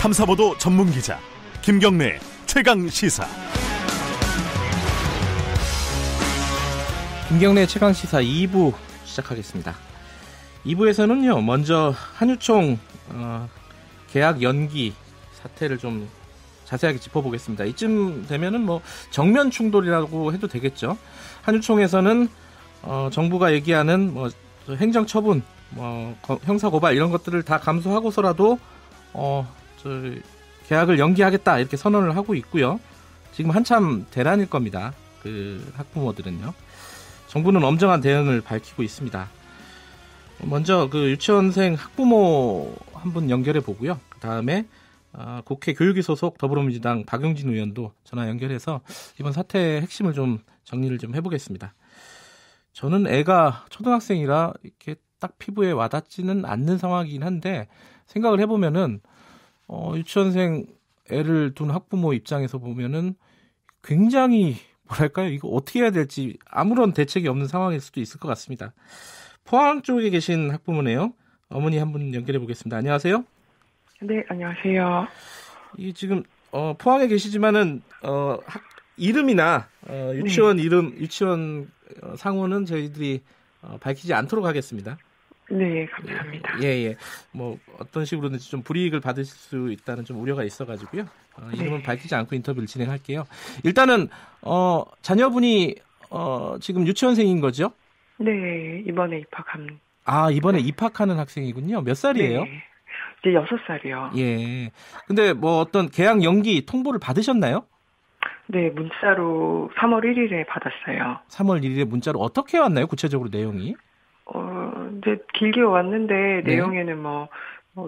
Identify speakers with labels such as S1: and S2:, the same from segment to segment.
S1: 탐사보도 전문 기자 김경래 최강 시사.
S2: 김경래 최강 시사 2부 시작하겠습니다. 2부에서는요, 먼저 한유총 계약 연기 사태를 좀 자세하게 짚어보겠습니다. 이쯤 되면은 뭐 정면 충돌이라고 해도 되겠죠. 한유총에서는 정부가 얘기하는 뭐 행정 처분, 형사 고발 이런 것들을 다 감수하고서라도 계약을 연기하겠다 이렇게 선언을 하고 있고요. 지금 한참 대란일 겁니다. 그 학부모들은요. 정부는 엄정한 대응을 밝히고 있습니다. 먼저 그 유치원생 학부모 한 분 연결해 보고요. 그 다음에 국회 교육위 소속 더불어민주당 박용진 의원도 전화 연결해서 이번 사태의 핵심을 좀 정리를 좀 해보겠습니다. 저는 애가 초등학생이라 이렇게 딱 피부에 와닿지는 않는 상황이긴 한데 생각을 해보면은 유치원생 애를 둔 학부모 입장에서 보면은 굉장히 뭐랄까요? 이거 어떻게 해야 될지 아무런 대책이 없는 상황일 수도 있을 것 같습니다. 포항 쪽에 계신 학부모네요. 어머니 한 분 연결해 보겠습니다. 안녕하세요.
S3: 네, 안녕하세요.
S2: 이 지금 포항에 계시지만은 이름이나 유치원
S3: 네.
S2: 이름, 유치원 상호는 저희들이 밝히지 않도록 하겠습니다.
S3: 네, 감사합니다.
S2: 예. 뭐 어떤 식으로든지 좀 불이익을 받으실 수 있다는 좀 우려가 있어가지고요. 이름은
S3: 네.
S2: 밝히지 않고 인터뷰를 진행할게요. 일단은 자녀분이 지금 유치원생인 거죠?
S3: 네, 이번에 입학한.
S2: 이번에 입학하는 학생이군요. 몇 살이에요?
S3: 네, 이제 6살이요.
S2: 예. 근데 뭐 어떤 계약 연기 통보를 받으셨나요?
S3: 네, 문자로 3월 1일에 받았어요.
S2: 3월 1일에 문자로 어떻게 왔나요? 구체적으로 내용이?
S3: 이제 길게 왔는데
S2: 네.
S3: 내용에는 뭐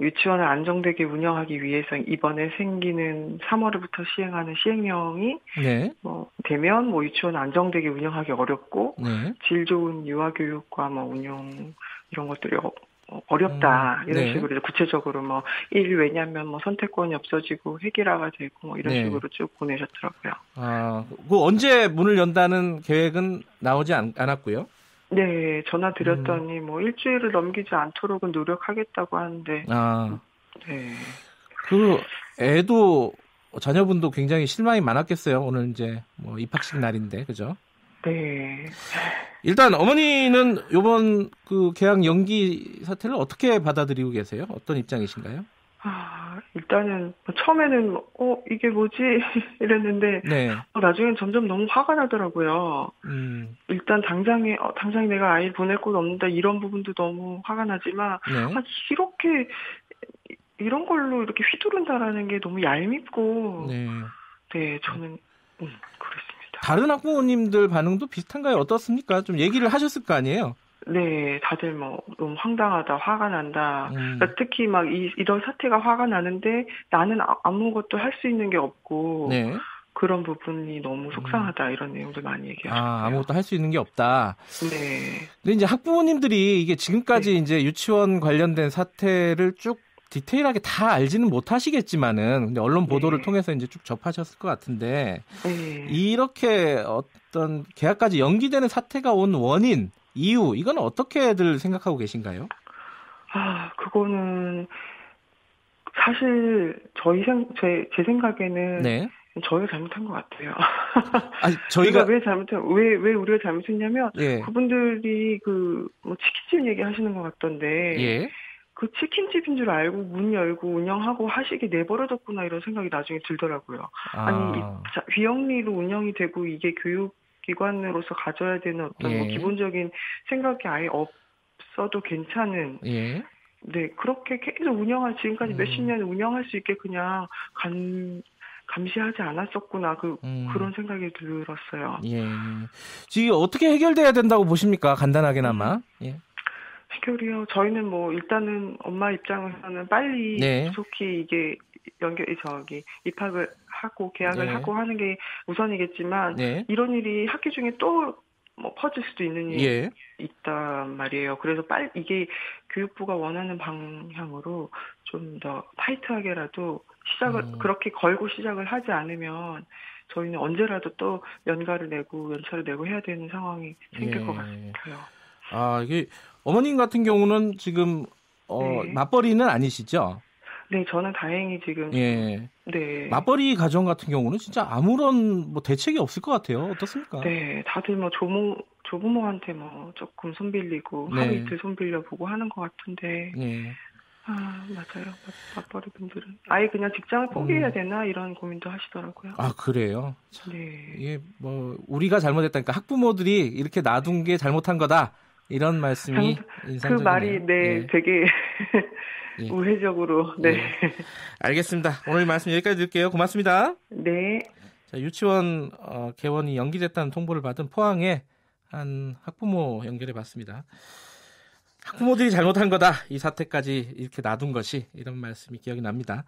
S3: 유치원을 안정되게 운영하기 위해서 이번에 생기는 3월부터 시행하는 시행령이
S2: 네.
S3: 되면 유치원 안정되게 운영하기 어렵고
S2: 네.
S3: 질 좋은 유아교육과 운영 이런 것들이 어렵다 이런
S2: 네.
S3: 식으로 구체적으로 왜냐하면 선택권이 없어지고 획일화가 되고 이런
S2: 네.
S3: 식으로 쭉 보내셨더라고요.
S2: 그 언제 문을 연다는 계획은 나오지 않았고요.
S3: 네, 전화 드렸더니 일주일을 넘기지 않도록은 노력하겠다고 하는데. 네.
S2: 그 애도 자녀분도 굉장히 실망이 많았겠어요. 오늘 이제 입학식 날인데, 그죠?
S3: 네.
S2: 일단 어머니는 이번 그 계약 연기 사태를 어떻게 받아들이고 계세요? 어떤 입장이신가요?
S3: 일단은 처음에는 이게 뭐지 이랬는데
S2: 네.
S3: 나중엔 점점 너무 화가 나더라고요. 일단 당장에 내가 아이를 보낼 곳 없는다 이런 부분도 너무 화가 나지만
S2: 네.
S3: 이렇게 이런 걸로 이렇게 휘두른다라는 게 너무 얄밉고 네 저는 그렇습니다.
S2: 다른 학부모님들 반응도 비슷한가요? 어떻습니까? 좀 얘기를 하셨을 거 아니에요?
S3: 네, 다들 너무 황당하다, 화가 난다. 그러니까 특히 이런 사태가 화가 나는데 나는 아무것도 할 수 있는 게 없고
S2: 네.
S3: 그런 부분이 너무 속상하다 이런 내용들 많이 얘기하셨어요.
S2: 아무것도 할 수 있는 게 없다.
S3: 네.
S2: 근데 이제 학부모님들이 이게 지금까지 이제 유치원 관련된 사태를 쭉 디테일하게 다 알지는 못하시겠지만은 근데 언론 보도를 통해서 이제 쭉 접하셨을 것 같은데 이렇게 어떤 계약까지 연기되는 사태가 온 원인, 이유 이건 어떻게들 생각하고 계신가요?
S3: 그거는 사실 제 생각에는 저희가 잘못한 것 같아요. 저희가 왜 우리가 잘못했냐면 그분들이 치킨집 얘기하시는 것 같던데. 그 치킨집인 줄 알고 문 열고 운영하고 하시게 내버려뒀구나 이런 생각이 나중에 들더라고요. 비영리로 운영이 되고 이게 교육기관으로서 가져야 되는 어떤 기본적인 생각이 아예 없어도 괜찮은 네 그렇게 계속 지금까지 몇십 년 운영할 수 있게 그냥 감시하지 않았었구나 그런 생각이 들었어요.
S2: 지금 어떻게 해결돼야 된다고 보십니까? 간단하게나마.
S3: 해결이요. 저희는 일단은 엄마 입장에서는 빨리 속히 이게 입학을 하고 계약을 하고 하는 게 우선이겠지만 이런 일이 학기 중에 또 퍼질 수도 있는 일이 있단 말이에요. 그래서 빨리 이게 교육부가 원하는 방향으로 좀 더 타이트하게라도 그렇게 걸고 시작을 하지 않으면 저희는 언제라도 또 연차를 내고 해야 되는 상황이 생길 것 같아요.
S2: 이게 어머님 같은 경우는 지금 맞벌이는 아니시죠?
S3: 네, 저는 다행히 지금.
S2: 예.
S3: 네.
S2: 맞벌이 가정 같은 경우는 진짜 아무런 뭐 대책이 없을 것 같아요. 어떻습니까?
S3: 네, 다들 뭐 조부모한테 뭐 조금 손 빌리고
S2: 네.
S3: 하루 이틀 손 빌려보고 하는 것 같은데.
S2: 예.
S3: 아, 맞아요. 맞벌이 분들은 아예 그냥 직장을 포기해야 되나 이런 고민도 하시더라고요.
S2: 아, 그래요?
S3: 네.
S2: 이게 뭐 우리가 잘못했다니까 학부모들이 이렇게 놔둔 게 잘못한 거다. 이런 말씀이 인상적이네요.
S3: 그 말이
S2: 예.
S3: 되게
S2: 예.
S3: 우회적으로. 네.
S2: 예. 알겠습니다. 오늘 말씀 여기까지 드릴게요. 고맙습니다.
S3: 네.
S2: 자, 유치원 개원이 연기됐다는 통보를 받은 포항의 한 학부모 연결해 봤습니다. 학부모들이 잘못한 거다. 이 사태까지 이렇게 놔둔 것이, 이런 말씀이 기억이 납니다.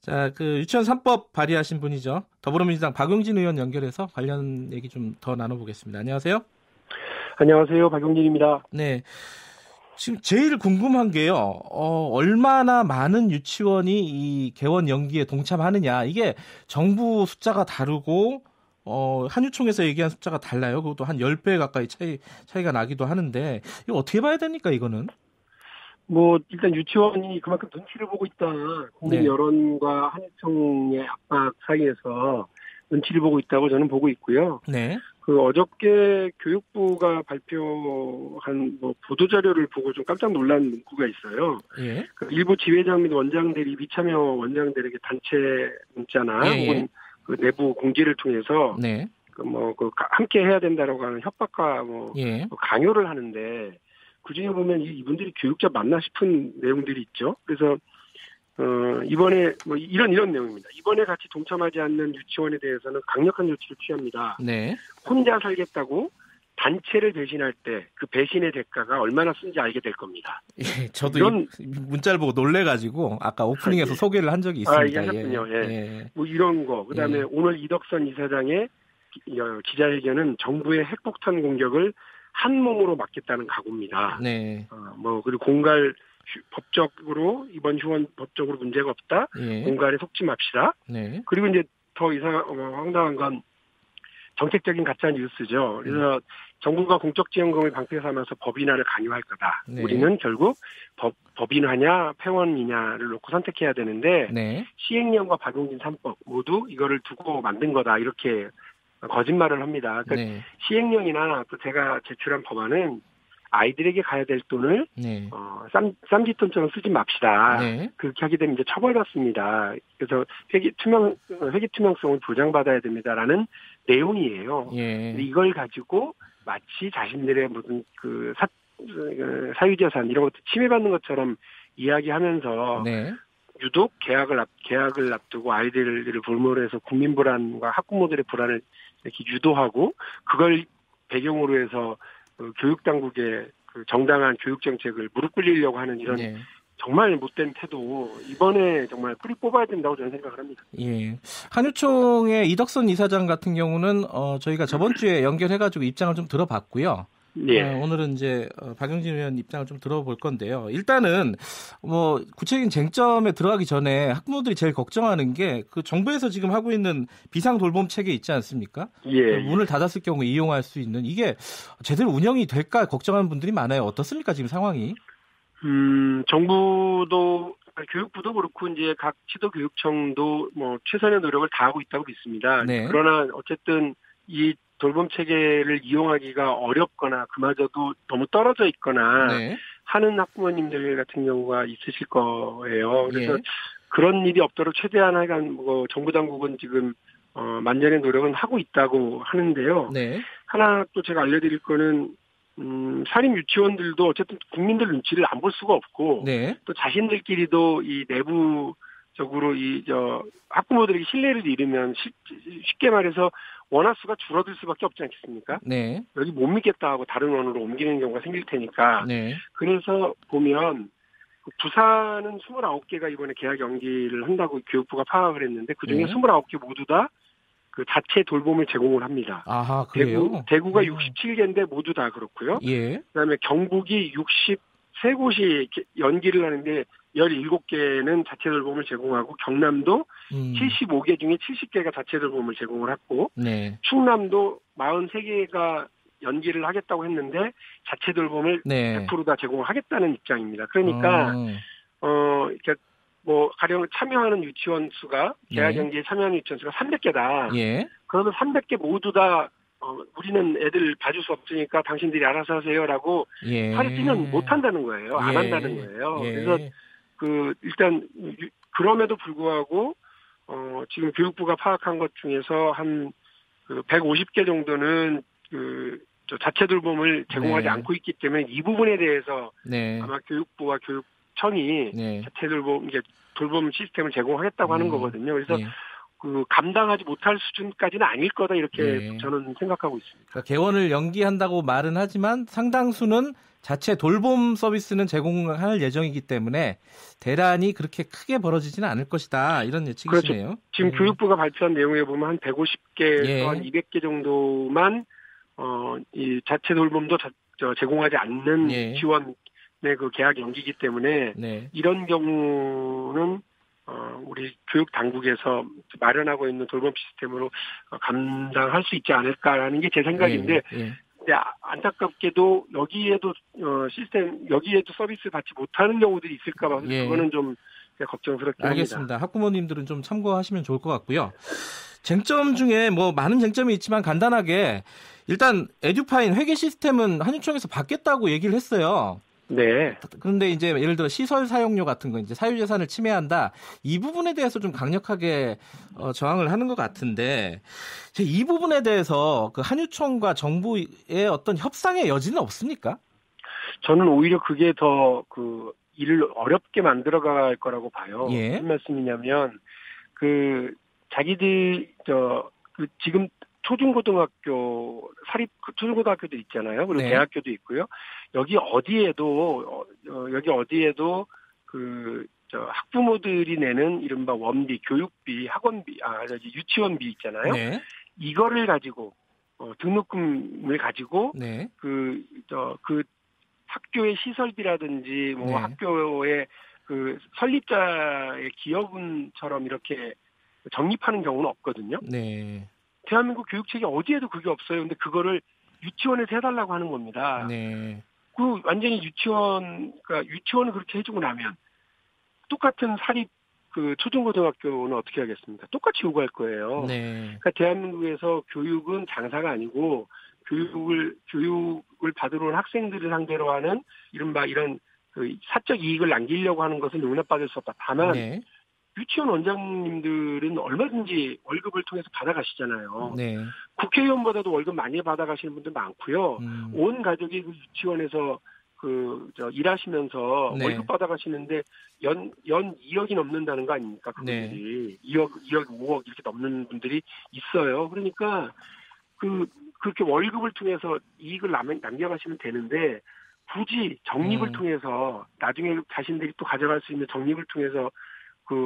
S2: 자, 그 유치원 3법 발의하신 분이죠. 더불어민주당 박용진 의원 연결해서 관련 얘기 좀 더 나눠보겠습니다. 안녕하세요.
S4: 안녕하세요. 박용진입니다.
S2: 네. 지금 제일 궁금한 게요. 얼마나 많은 유치원이 이 개원 연기에 동참하느냐. 이게 정부 숫자가 다르고 한유총에서 얘기한 숫자가 달라요. 그것도 한 10배 가까이 차이가 나기도 하는데 이거 어떻게 봐야 됩니까, 이거는?
S4: 뭐 일단 유치원이 그만큼 눈치를 보고 있다. 국민 여론과 한유총의 압박 사이에서 눈치를 보고 있다고 저는 보고 있고요.
S2: 네.
S4: 그 어저께 교육부가 발표한 뭐 보도 자료를 보고 좀 깜짝 놀란 문구가 있어요.
S2: 예.
S4: 그 일부 지회장 및 원장들이 미참여 원장들에게 단체 문자나 혹은 그 내부 공지를 통해서
S2: 네.
S4: 함께 해야 된다라고 하는 협박과 강요를 하는데 그중에 보면 이분들이 교육자 맞나 싶은 내용들이 있죠. 그래서 이번에 이런 내용입니다. 이번에 같이 동참하지 않는 유치원에 대해서는 강력한 조치를 취합니다.
S2: 네.
S4: 혼자 살겠다고 단체를 배신할 때 그 배신의 대가가 얼마나 쓴지 알게 될 겁니다.
S2: 예, 저도 이런 문자를 보고 놀래가지고 아까 오프닝에서 소개를 한 적이 있습니다.
S4: 이게 하셨군요. 예. 뭐 이런 거. 그다음에 오늘 이덕선 이사장의 기자회견은 정부의 핵폭탄 공격을 한 몸으로 막겠다는 각오입니다.
S2: 네.
S4: 그리고 공갈 법적으로 이번 휴원 법적으로 문제가 없다. 공갈에 속지 맙시다.
S2: 네.
S4: 그리고 이제 더 황당한 건 정책적인 가짜 뉴스죠. 그래서 정부가 공적지원금을 방패 삼아서 법인화를 강요할 거다.
S2: 네.
S4: 우리는 결국 법인화냐 폐원이냐를 놓고 선택해야 되는데 시행령과 박용진 3법 모두 이거를 두고 만든 거다. 이렇게 거짓말을 합니다. 그러니까 시행령이나 또 제가 제출한 법안은 아이들에게 가야 될 돈을 쌈짓돈처럼 쓰지 맙시다. 그렇게 하게 되면 이제 처벌받습니다. 그래서 회계 투명성을 보장받아야 됩니다라는 내용이에요. 이걸 가지고 마치 자신들의 무슨 사유재산 이런 것도 침해받는 것처럼 이야기하면서 유독 계약을 앞두고 아이들을 볼모로 해서 국민 불안과 학부모들의 불안을 이렇게 유도하고 그걸 배경으로 해서 교육 당국의 정당한 교육 정책을 무릎 꿇리려고 하는 이런 정말 못된 태도 이번에 정말 뿌리 뽑아야 된다고 저는 생각을 합니다.
S2: 예. 한유총의 이덕선 이사장 같은 경우는 저희가 저번 주에 연결해가지고 입장을 좀 들어봤고요. 오늘은 이제 박용진 의원 입장을 좀 들어볼 건데요. 일단은 구체적인 쟁점에 들어가기 전에 학부모들이 제일 걱정하는 게 그 정부에서 지금 하고 있는 비상 돌봄 체계 있지 않습니까? 문을 닫았을 경우 이용할 수 있는 이게 제대로 운영이 될까 걱정하는 분들이 많아요. 어떻습니까 지금 상황이?
S4: 정부도 교육부도 그렇고 이제 각 지도교육청도 최선의 노력을 다하고 있다고 믿습니다. 그러나 어쨌든 이 돌봄 체계를 이용하기가 어렵거나 그마저도 너무 떨어져 있거나 하는 학부모님들 같은 경우가 있으실 거예요. 그래서 그런 일이 없도록 최대한 하여간 정부 당국은 지금 만전의 노력은 하고 있다고 하는데요. 하나 또 제가 알려드릴 거는 사립 유치원들도 어쨌든 국민들 눈치를 안 볼 수가 없고 또 자신들끼리도 이 내부적으로 학부모들에게 신뢰를 잃으면 쉽게 말해서 원화수가 줄어들 수밖에 없지 않겠습니까? 여기 못 믿겠다 하고 다른 원으로 옮기는 경우가 생길 테니까. 그래서 보면 부산은 29개가 이번에 계약 연기를 한다고 교육부가 파악을 했는데 그중에 29개 모두 다 그 자체 돌봄을 제공을 합니다.
S2: 아하, 그래요?
S4: 대구가 67개인데 모두 다 그렇고요. 그다음에 경북이 63곳이 연기를 하는데 17개는 자체 돌봄을 제공하고 경남도 75개 중에 70개가 자체 돌봄을 제공을 했고 충남도 43개가 연기를 하겠다고 했는데 자체 돌봄을 100% 다 제공을 하겠다는 입장입니다. 그러니까 가령 참여하는 유치원 수가, 계약연기에 참여하는 유치원 수가 300개다.
S2: 예.
S4: 그러면 300개 모두 다, 우리는 애들 봐줄 수 없으니까 당신들이 알아서 하세요라고 하지는 못한다는 거예요. 안 한다는 거예요. 그래서 일단, 그럼에도 불구하고, 지금 교육부가 파악한 것 중에서 한 150개 정도는 자체 돌봄을 제공하지 않고 있기 때문에 이 부분에 대해서 아마 교육부와 교육청이 자체 돌봄 시스템을 제공하겠다고 하는 거거든요. 그래서 감당하지 못할 수준까지는 아닐 거다 이렇게 저는 생각하고 있습니다.
S2: 그러니까 개원을 연기한다고 말은 하지만 상당수는 자체 돌봄 서비스는 제공할 예정이기 때문에 대란이 그렇게 크게 벌어지지는 않을 것이다. 이런 예측이시네요.
S4: 그렇죠. 지금 교육부가 발표한 내용에 보면 한 150개에서 한 200개 정도만 이 자체 돌봄도 제공하지 않는 지원의 그 계약 연기이기 때문에 이런 경우는 우리 교육 당국에서 마련하고 있는 돌봄 시스템으로 감당할 수 있지 않을까라는 게 제 생각인데 근데 안타깝게도 여기에도 여기에도 서비스 받지 못하는 경우들이 있을까 봐 그거는 좀 걱정스럽긴
S2: 알겠습니다. 합니다. 학부모님들은 좀 참고하시면 좋을 것 같고요. 쟁점 중에 많은 쟁점이 있지만 간단하게 일단 에듀파인 회계 시스템은 한유총에서 받겠다고 얘기를 했어요.
S4: 네.
S2: 그런데 이제 예를 들어 시설 사용료 같은 거 이제 사유재산을 침해한다. 이 부분에 대해서 좀 강력하게 저항을 하는 것 같은데 이 부분에 대해서 그 한유총과 정부의 어떤 협상의 여지는 없습니까?
S4: 저는 오히려 그게 더 일을 어렵게 만들어갈 거라고 봐요. 무슨 말씀이냐면 자기들 지금 초중고등학교도 있잖아요. 그리고 대학교도 있고요. 여기 어디에도 학부모들이 내는 이른바 원비, 교육비, 학원비, 유치원비 있잖아요. 이거를 가지고 등록금을 가지고 학교의 시설비라든지 학교의 설립자의 기여분처럼 이렇게 적립하는 경우는 없거든요. 대한민국 교육체계 어디에도 그게 없어요. 근데 그거를 유치원에서 해달라고 하는 겁니다. 완전히 유치원을 그렇게 해주고 나면 똑같은 사립 초중고등학교는 어떻게 하겠습니까? 똑같이 요구할 거예요. 그러니까 대한민국에서 교육은 장사가 아니고 교육을 받으러 온 학생들을 상대로 하는 이른바 이런 사적 이익을 남기려고 하는 것은 용납받을 수 없다. 다만 유치원 원장님들은 얼마든지 월급을 통해서 받아가시잖아요. 국회의원보다도 월급 많이 받아가시는 분들 많고요. 온 가족이 유치원에서 일하시면서 월급 받아가시는데 연 2억이 넘는다는 거 아닙니까? 그분들이 2억, 5억 이렇게 넘는 분들이 있어요. 그러니까 그렇게 월급을 통해서 이익을 남겨가시면 되는데 굳이 적립을 통해서 나중에 자신들이 또 가져갈 수 있는 적립을 통해서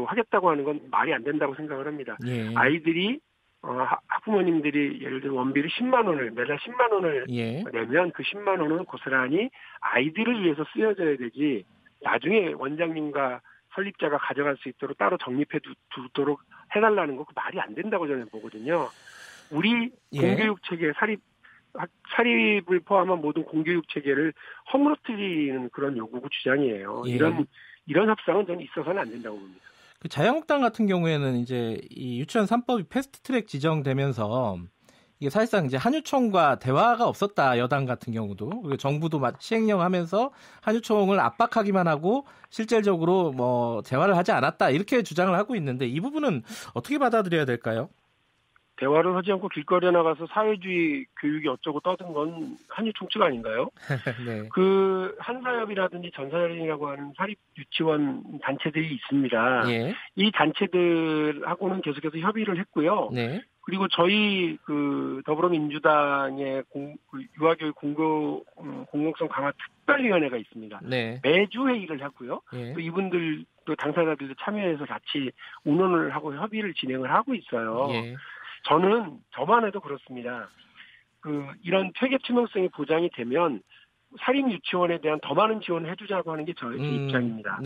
S4: 하겠다고 하는 건 말이 안 된다고 생각을 합니다. 아이들이 학부모님들이 예를 들어 원비를 10만 원을 매달 10만 원을 내면 그 10만 원은 고스란히 아이들을 위해서 쓰여져야 되지 나중에 원장님과 설립자가 가져갈 수 있도록 따로 적립해 두도록 해달라는 거 그 말이 안 된다고 저는 보거든요. 우리 공교육 체계 사립을 포함한 모든 공교육 체계를 허물어뜨리는 그런 요구고 주장이에요. 이런 협상은 저는 있어서는 안 된다고 봅니다.
S2: 자유한국당 같은 경우에는 이제 이 유치원 3법이 패스트트랙 지정되면서 이게 사실상 이제 한유총과 대화가 없었다. 여당 같은 경우도 그리고 정부도 시행령하면서 한유총을 압박하기만 하고 실질적으로 대화를 하지 않았다 이렇게 주장을 하고 있는데 이 부분은 어떻게 받아들여야 될까요?
S4: 대화를 하지 않고 길거리에 나가서 사회주의 교육이 어쩌고 떠든 건 한유총 측 아닌가요? 한사협이라든지 전사협이라고 하는 사립 유치원 단체들이 있습니다. 이 단체들하고는 계속해서 협의를 했고요. 그리고 저희 더불어민주당의 유아교육 공공성 강화 특별위원회가 있습니다. 매주 회의를 하고요. 또 이분들도 당사자들도 참여해서 같이 운원을 하고 협의를 진행을 하고 있어요. 저만 해도 그렇습니다. 이런 퇴계 투명성이 보장이 되면 사립 유치원에 대한 더 많은 지원을 해주자고 하는 게 저의 입장입니다.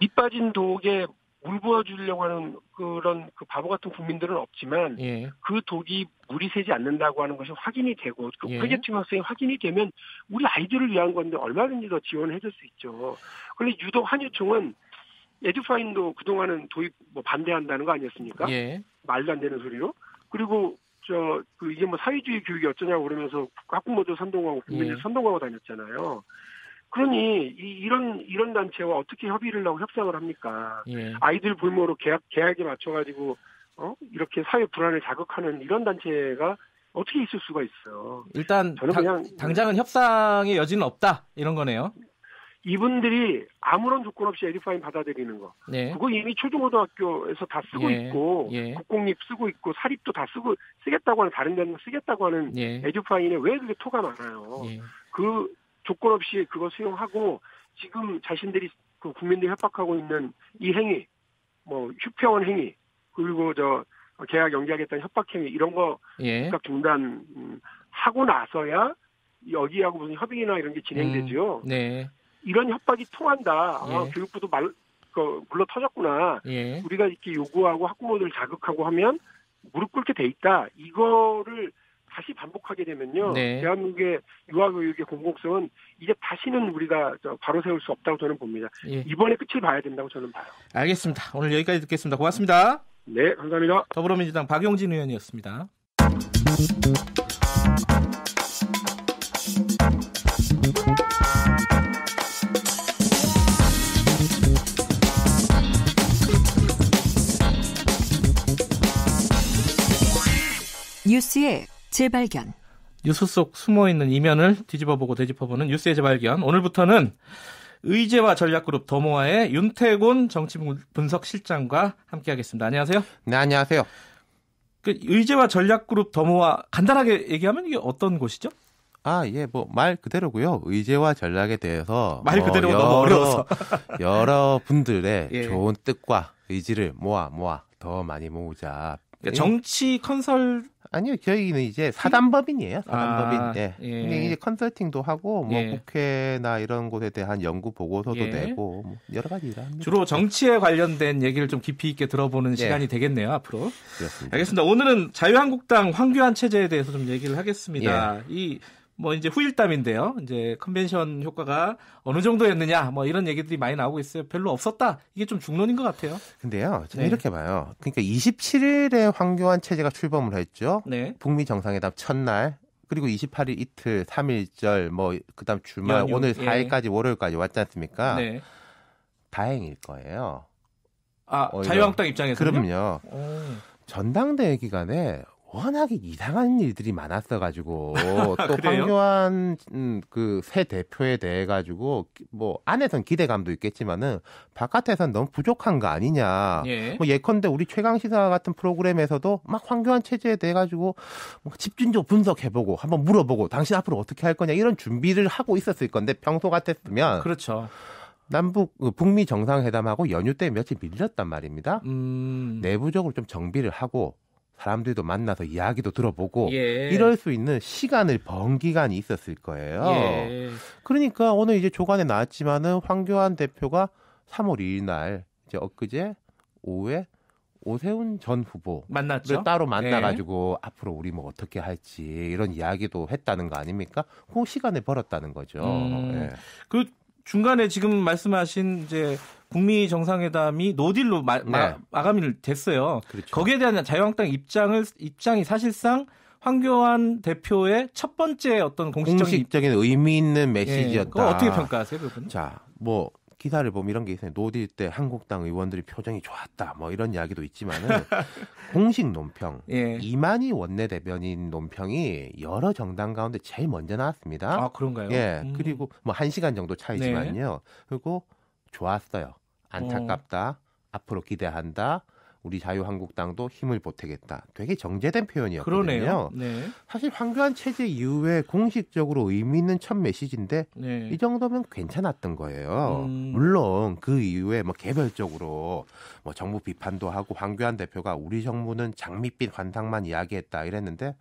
S4: 밑빠진 독에 물 부어주려고 하는 그런 바보 같은 국민들은 없지만 그 독이 물이 새지 않는다고 하는 것이 확인이 되고 퇴계 투명성이 확인이 되면 우리 아이들을 위한 건데 얼마든지 더 지원을 해줄 수 있죠. 그런데 유독 한유총은 에듀파인도 그동안은 도입 반대한다는 거 아니었습니까?
S2: 예.
S4: 말도 안 되는 소리로. 그리고 이게 사회주의 교육이 어쩌냐고 그러면서 학부모들 선동하고 국민들 선동하고 다녔잖아요. 그러니 이런 단체와 어떻게 협의를 하고 협상을 합니까?
S2: 예.
S4: 아이들 볼모로 계약에 맞춰가지고 이렇게 사회 불안을 자극하는 이런 단체가 어떻게 있을 수가 있어요.
S2: 일단 저는 당장은 협상의 여지는 없다 이런 거네요.
S4: 이분들이 아무런 조건 없이 에듀파인 받아들이는 거.
S2: 네.
S4: 그거 이미 초중고등학교에서 다 쓰고 있고 국공립 쓰고 있고 사립도 다 쓰겠다고 하는 다른 데는 쓰겠다고 하는 에듀파인에 왜 그게 토가 많아요. 그 조건 없이 그거 수용하고 지금 자신들이 그 국민들이 협박하고 있는 이 행위, 휴평원 행위 그리고 계약 연기하겠다는 협박 행위 이런 거 즉각 중단하고 나서야 여기하고 무슨 협의나 이런 게 진행되죠.
S2: 네.
S4: 이런 협박이 통한다. 교육부도 물러 터졌구나. 우리가 이렇게 요구하고 학부모들 자극하고 하면 무릎 꿇게 돼 있다. 이거를 다시 반복하게 되면요. 대한민국의 유아교육의 공공성은 이제 다시는 우리가 바로 세울 수 없다고 저는 봅니다. 이번에 끝을 봐야 된다고 저는 봐요.
S2: 알겠습니다. 오늘 여기까지 듣겠습니다. 고맙습니다.
S4: 네, 감사합니다.
S2: 더불어민주당 박용진 의원이었습니다.
S5: 뉴스의 재발견.
S2: 뉴스 속 숨어있는 이면을 뒤집어보고 되짚어보는 뉴스의 재발견. 오늘부터는 의제와 전략그룹 더모아의 윤태곤 정치분석실장과 함께하겠습니다. 안녕하세요.
S6: 네, 안녕하세요.
S2: 의제와 전략그룹 더모아 간단하게 얘기하면 이게 어떤 곳이죠?
S6: 말 그대로고요. 의제와 전략에 대해서
S2: 말 그대로 너무 어려워서
S6: 여러 분들의 좋은 뜻과 의지를 모아 더 많이 모으자.
S2: 그러니까 정치 컨설
S6: 아니요, 저희는 이제 사단법인이에요. 사단법인. 근데 이제 컨설팅도 하고 국회나 이런 곳에 대한 연구 보고서도 내고 여러 가지 일을 합니다.
S2: 주로 정치에 관련된 얘기를 좀 깊이 있게 들어보는 시간이 되겠네요, 앞으로.
S6: 그렇습니다.
S2: 알겠습니다. 오늘은 자유한국당 황교안 체제에 대해서 좀 얘기를 하겠습니다. 이제 후일담인데요. 이제 컨벤션 효과가 어느 정도였느냐, 이런 얘기들이 많이 나오고 있어요. 별로 없었다. 이게 좀 중론인 것 같아요.
S6: 근데요, 저는 이렇게 봐요. 그러니까 27일에 황교안 체제가 출범을 했죠. 북미 정상회담 첫날, 그리고 28일 이틀, 3일절, 그다음 주말, 연휴, 오늘 4일까지 월요일까지 왔지 않습니까? 다행일 거예요.
S2: 자유한국당 입장에서는요?
S6: 그럼요. 전당대회 기간에 워낙에 이상한 일들이 많았어가지고 또 황교안 새 대표에 대해 가지고 안에선 기대감도 있겠지만은 바깥에선 너무 부족한 거 아니냐. 예컨대 우리 최강시사 같은 프로그램에서도 막 황교안 체제에 대해 가지고 집중적으로 분석해보고 한번 물어보고 당신 앞으로 어떻게 할 거냐 이런 준비를 하고 있었을 건데 평소 같았으면
S2: 그렇죠.
S6: 북미 정상회담하고 연휴 때 며칠 밀렸단 말입니다. 내부적으로 좀 정비를 하고. 사람들도 만나서 이야기도 들어보고 이럴 수 있는 시간을 번 기간이 있었을 거예요. 그러니까 오늘 이제 조간에 나왔지만은 황교안 대표가 3월 2일 날 이제 엊그제 오후에 오세훈 전 후보를
S2: 만났죠.
S6: 따로 만나가지고 앞으로 우리 어떻게 할지 이런 이야기도 했다는 거 아닙니까? 그 시간을 벌었다는 거죠.
S2: 그 중간에 지금 말씀하신 이제 북미 정상회담이 노딜로 마감이 됐어요.
S6: 그렇죠.
S2: 거기에 대한 자유한국당 입장이 사실상 황교안 대표의 첫 번째 어떤
S6: 공식적인 의미 있는 메시지였다.
S2: 그거 어떻게 평가하세요, 그분?
S6: 자, 기사를 보면 이런 게 있어요. 노딜 때 한국당 의원들이 표정이 좋았다. 이런 이야기도 있지만은 공식 논평 이만희 원내대변인 논평이 여러 정당 가운데 제일 먼저 나왔습니다.
S2: 그런가요?
S6: 그리고 1시간 정도 차이지만요. 그리고 좋았어요. 안타깝다. 앞으로 기대한다. 우리 자유한국당도 힘을 보태겠다. 되게 정제된 표현이었거든요. 사실 황교안 체제 이후에 공식적으로 의미 있는 첫 메시지인데 이 정도면 괜찮았던 거예요. 물론 그 이후에 개별적으로 정부 비판도 하고 황교안 대표가 우리 정부는 장밋빛 환상만 이야기했다 이랬는데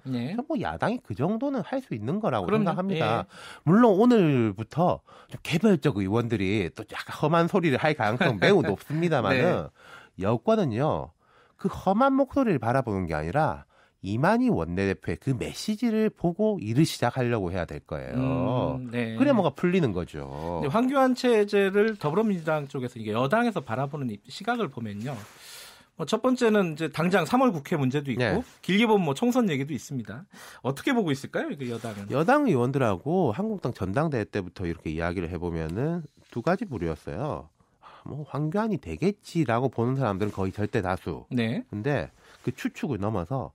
S6: 야당이 그 정도는 할 수 있는 거라고 생각합니다. 물론 오늘부터 좀 개별적 의원들이 또 약간 험한 소리를 할 가능성은 매우 높습니다만은 여권은요, 그 험한 목소리를 바라보는 게 아니라 이만희 원내대표의 그 메시지를 보고 일을 시작하려고 해야 될 거예요. 네. 그래 뭐가 풀리는 거죠.
S2: 황교안 체제를 더불어민주당 쪽에서 이게 여당에서 바라보는 시각을 보면요. 첫 번째는 이제 당장 3월 국회 문제도 있고 네. 길게 보면 뭐 총선 얘기도 있습니다. 어떻게 보고 있을까요? 그 여당은?
S6: 여당 의원들하고 한국당 전당대회 때부터 이렇게 이야기를 해보면은 두 가지 부류였어요. 뭐 황교안이 되겠지라고 보는 사람들은 거의 절대 다수. 네. 근데 그 추측을 넘어서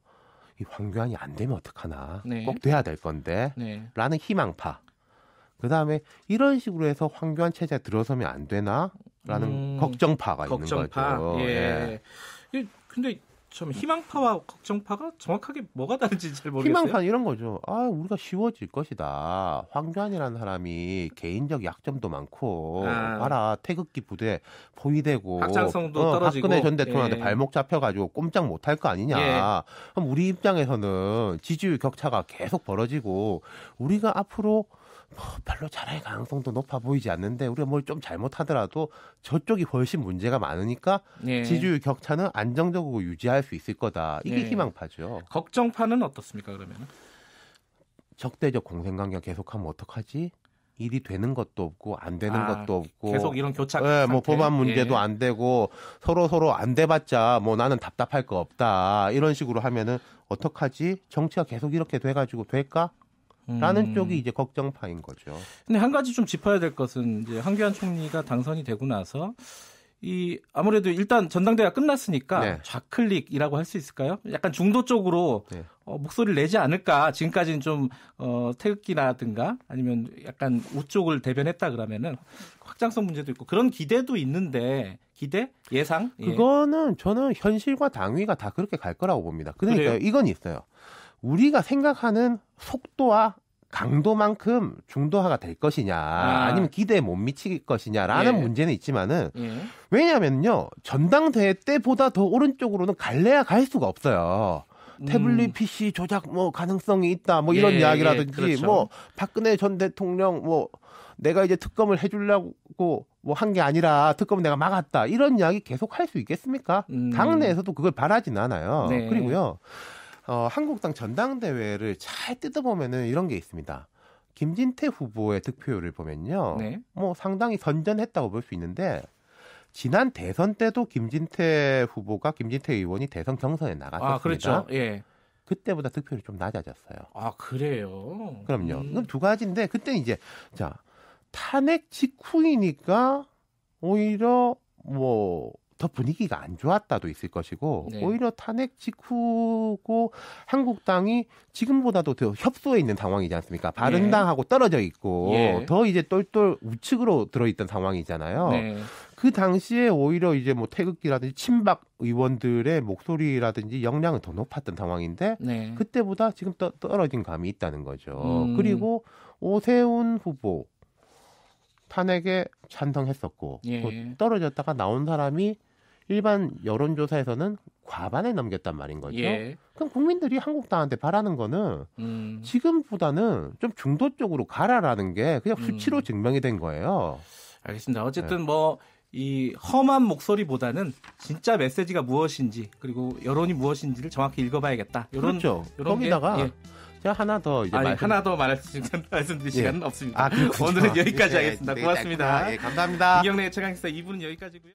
S6: 이 황교안이 안 되면 어떡하나. 네. 꼭 돼야 될 건데. 네. 라는 희망파. 그다음에 이런 식으로 해서 황교안 체제에 들어서면 안 되나? 라는 걱정파가 있는 거죠.
S2: 예. 근데 참 희망파와 걱정파가 정확하게 뭐가 다른지 잘 모르겠어요.
S6: 희망파는 이런 거죠. 우리가 쉬워질 것이다. 황교안이라는 사람이 개인적 약점도 많고 봐라 태극기 부대 포위되고
S2: 확장성도 떨어지고
S6: 박근혜 전 대통령한테 발목 잡혀가지고 꼼짝 못할 거 아니냐. 예. 그럼 우리 입장에서는 지지율 격차가 계속 벌어지고 우리가 앞으로 별로 잘할 가능성도 높아 보이지 않는데 우리가 뭘 좀 잘못하더라도 저쪽이 훨씬 문제가 많으니까 네. 지지율 격차는 안정적으로 유지할 수 있을 거다. 이게 네. 희망파죠.
S2: 걱정파는 어떻습니까 그러면?
S6: 적대적 공생관계가 계속하면 어떡하지? 일이 되는 것도 없고 안 되는 것도 없고
S2: 계속 이런 교착
S6: 네, 뭐 법안 문제도 예. 안 되고 서로 안 돼봤자 뭐 나는 답답할 거 없다. 이런 식으로 하면은 어떡하지? 정치가 계속 이렇게 돼가지고 될까? 라는 쪽이 이제 걱정파인 거죠.
S2: 근데 한 가지 좀 짚어야 될 것은 이제 황교안 총리가 당선이 되고 나서 이 아무래도 일단 전당대회가 끝났으니까 네. 좌클릭이라고 할 수 있을까요? 약간 중도 쪽으로 네. 목소리를 내지 않을까? 지금까지는 좀 태극기라든가 아니면 약간 우쪽을 대변했다 그러면은 확장성 문제도 있고 그런 기대도 있는데 기대 예상?
S6: 그거는 저는 현실과 당위가 다 그렇게 갈 거라고 봅니다. 그러니까 그래요? 이건 있어요. 우리가 생각하는 속도와 강도만큼 중도화가 될 것이냐 아니면 기대에 못 미칠 것이냐라는 문제는 있지만은 왜냐면요 전당대회 때보다 더 오른쪽으로는 갈래야 갈 수가 없어요. 태블릿 PC 조작 뭐 가능성이 있다 뭐 이런 이야기라든지 그렇죠. 뭐 박근혜 전 대통령 뭐 내가 이제 특검을 해주려고 뭐 한 게 아니라 특검을 내가 막았다 이런 이야기 계속 할 수 있겠습니까? 당내에서도 그걸 바라진 않아요. 네. 그리고요. 한국당 전당대회를 잘 뜯어보면은 이런 게 있습니다. 김진태 후보의 득표율을 보면요. 네. 뭐 상당히 선전했다고 볼 수 있는데 지난 대선 때도 김진태 의원이 대선 경선에 나갔었습니다.
S2: 그렇죠. 예.
S6: 그때보다 득표율이 좀 낮아졌어요.
S2: 그래요?
S6: 그럼요. 그럼 두 가지인데 그때는 이제 탄핵 직후이니까 오히려 더 분위기가 안 좋았다도 있을 것이고 네. 오히려 탄핵 직후고 한국당이 지금보다도 더 협소해 있는 상황이지 않습니까? 바른당하고 떨어져 있고 더 이제 똘똘 우측으로 들어있던 상황이잖아요. 네. 그 당시에 오히려 이제 뭐 태극기라든지 친박 의원들의 목소리라든지 역량은 더 높았던 상황인데 네. 그때보다 지금 떨어진 감이 있다는 거죠. 그리고 오세훈 후보 탄핵에 찬성했었고 또 떨어졌다가 나온 사람이 일반 여론조사에서는 과반에 넘겼단 말인 거죠. 그럼 국민들이 한국당한테 바라는 거는 지금보다는 좀 중도 쪽으로 가라라는 게 그냥 수치로 증명이 된 거예요.
S2: 알겠습니다. 어쨌든 이 험한 목소리보다는 진짜 메시지가 무엇인지 그리고 여론이 무엇인지를 정확히 읽어봐야겠다.
S6: 그렇죠. 거기다가 제가 하나 더
S2: 하나 더 말씀드릴 시간은 없습니다. 오늘은 여기까지 하겠습니다. 고맙습니다.
S6: 감사합니다.
S2: 김경래의 최강시사 2부는 여기까지고요.